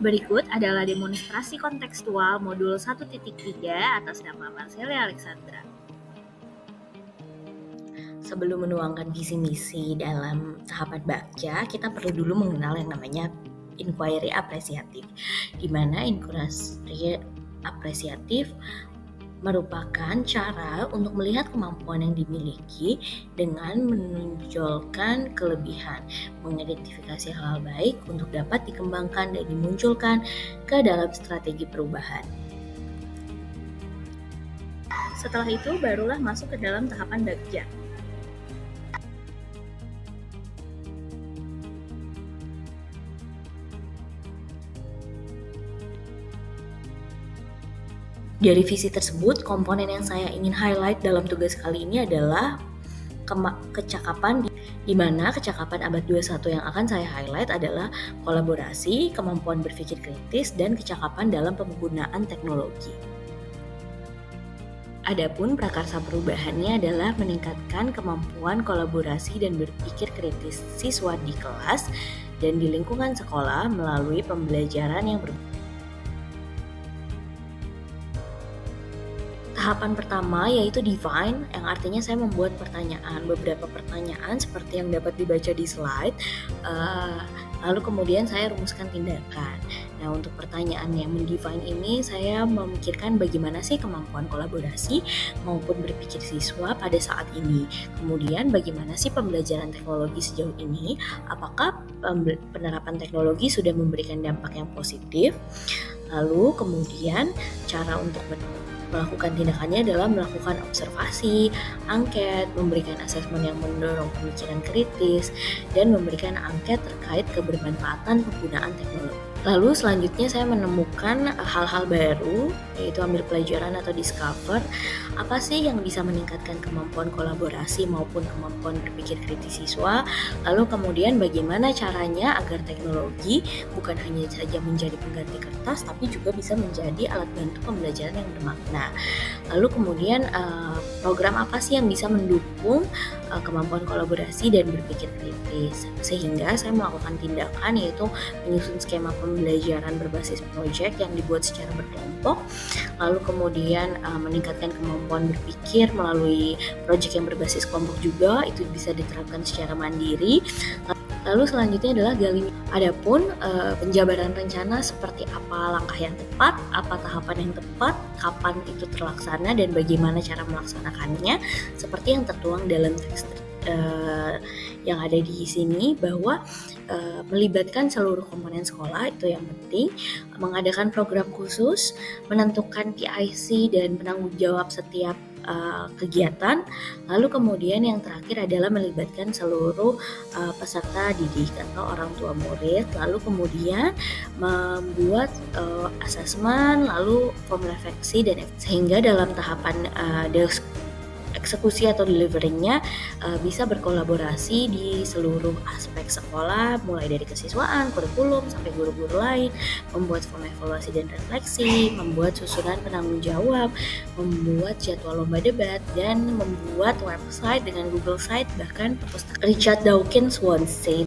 Berikut adalah demonstrasi kontekstual modul 1.3 atas nama Marcelia Alexandra. Sebelum menuangkan visi misi dalam tahapan baca, kita perlu dulu mengenal yang namanya inquiry apresiatif, di mana inquiry apresiatif merupakan cara untuk melihat kemampuan yang dimiliki dengan menonjolkan kelebihan, mengidentifikasi hal baik untuk dapat dikembangkan dan dimunculkan ke dalam strategi perubahan. Setelah itu barulah masuk ke dalam tahapan baca. Dari visi tersebut, komponen yang saya ingin highlight dalam tugas kali ini adalah kecakapan, di mana kecakapan abad 21 yang akan saya highlight adalah kolaborasi, kemampuan berpikir kritis, dan kecakapan dalam penggunaan teknologi. Adapun prakarsa perubahannya adalah meningkatkan kemampuan kolaborasi dan berpikir kritis siswa di kelas dan di lingkungan sekolah melalui pembelajaran yang berbeda. Tahapan pertama yaitu define, yang artinya saya membuat beberapa pertanyaan seperti yang dapat dibaca di slide, lalu kemudian saya rumuskan tindakan. Nah, untuk pertanyaan yang mendefine ini, saya memikirkan bagaimana sih kemampuan kolaborasi maupun berpikir siswa pada saat ini. Kemudian bagaimana sih pembelajaran teknologi sejauh ini, apakah penerapan teknologi sudah memberikan dampak yang positif. Lalu kemudian cara untuk melakukan tindakannya adalah melakukan observasi, angket, memberikan asesmen yang mendorong pemikiran kritis, dan memberikan angket terkait kebermanfaatan penggunaan teknologi. Lalu selanjutnya saya menemukan hal-hal baru, yaitu ambil pelajaran atau discover, apa sih yang bisa meningkatkan kemampuan kolaborasi maupun kemampuan berpikir kritis siswa. Lalu kemudian bagaimana caranya agar teknologi bukan hanya saja menjadi pengganti kertas, tapi juga bisa menjadi alat bantu pembelajaran yang bermakna. Lalu kemudian program apa sih yang bisa mendukung kemampuan kolaborasi dan berpikir kritis, sehingga saya melakukan tindakan yaitu menyusun skema pembelajaran berbasis proyek yang dibuat secara berkelompok, lalu kemudian meningkatkan kemampuan berpikir melalui proyek yang berbasis kelompok juga, itu bisa diterapkan secara mandiri. Lalu selanjutnya adalah gali. Adapun penjabaran rencana seperti apa langkah yang tepat, apa tahapan yang tepat, kapan itu terlaksana, dan bagaimana cara melaksanakannya, seperti yang tertuang dalam teks yang ada di sini, bahwa melibatkan seluruh komponen sekolah itu yang penting, mengadakan program khusus, menentukan PIC dan penanggung jawab setiap kegiatan, lalu kemudian yang terakhir adalah melibatkan seluruh peserta didik atau orang tua murid, lalu kemudian membuat asesmen, lalu form refleksi, dan sehingga dalam tahapan eksekusi atau delivering-nya bisa berkolaborasi di seluruh aspek sekolah, mulai dari kesiswaan, kurikulum, sampai guru-guru lain, membuat form evaluasi dan refleksi, membuat susunan penanggung jawab, membuat jadwal lomba debat, dan membuat website dengan Google Site, bahkan Richard Dawkins once said